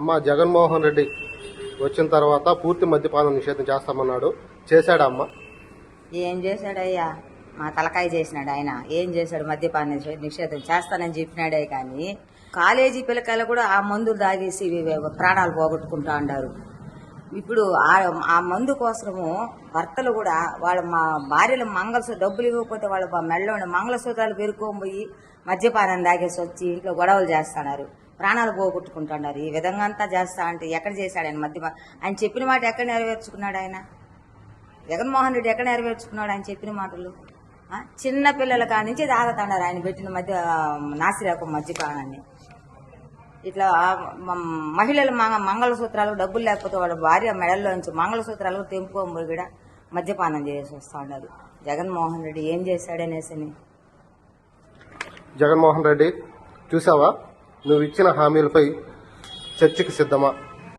అమ్మ జగన్మోహన్ రెడ్డి వచ్చిన తర్వాత పూర్తి మద్యపానం నిషేధం చేస్తామన్నాడు. చేశాడా అమ్మ? ఏం చేశాడయ్యా? మా తలకాయ చేసినాడు ఆయన. ఏం చేశాడు? మద్యపాన నిషేధం చేస్తానని చెప్పినాడే కానీ కాలేజీ పిల్లకాయలు కూడా ఆ మందులు తాగేసి ప్రాణాలు పోగొట్టుకుంటా ఉన్నారు. ఇప్పుడు ఆ మందు కోసము భర్తలు కూడా వాళ్ళ మా భార్యలు డబ్బులు ఇవ్వకపోతే వాళ్ళ మెడలో మంగళసూత్రాలు పెరుక్కోబోయి మద్యపానం తాగేసి వచ్చి ఇంట్లో గొడవలు చేస్తున్నారు, ప్రాణాలు పోగొట్టుకుంటున్నారు. ఈ విధంగా అంతా చేస్తా అంటే ఎక్కడ చేశాడు ఆయన మద్యపానం? ఆయన చెప్పిన మాట ఎక్కడ నెరవేర్చుకున్నాడు? ఆయన జగన్మోహన్ రెడ్డి ఎక్కడ నెరవేర్చుకున్నాడు ఆయన చెప్పిన మాటలు? చిన్న పిల్లల కాడి నుంచి తాగుతున్నారు ఆయన పెట్టిన నాసిరకం మద్యపానాన్ని. ఇట్లా మహిళలు మంగళసూత్రాలు డబ్బులు లేకపోతే వాళ్ళ భార్య మెడల్లోంచి మంగళసూత్రాలు తెంపుకోబోయి కూడా మద్యపానం చేసి వస్తూ ఉన్నారు. జగన్మోహన్ రెడ్డి ఏం చేశాడనేసి. జగన్మోహన్ రెడ్డి చూసావా, నువ్వు ఇచ్చిన హామీలపై చర్చకు సిద్ధమా?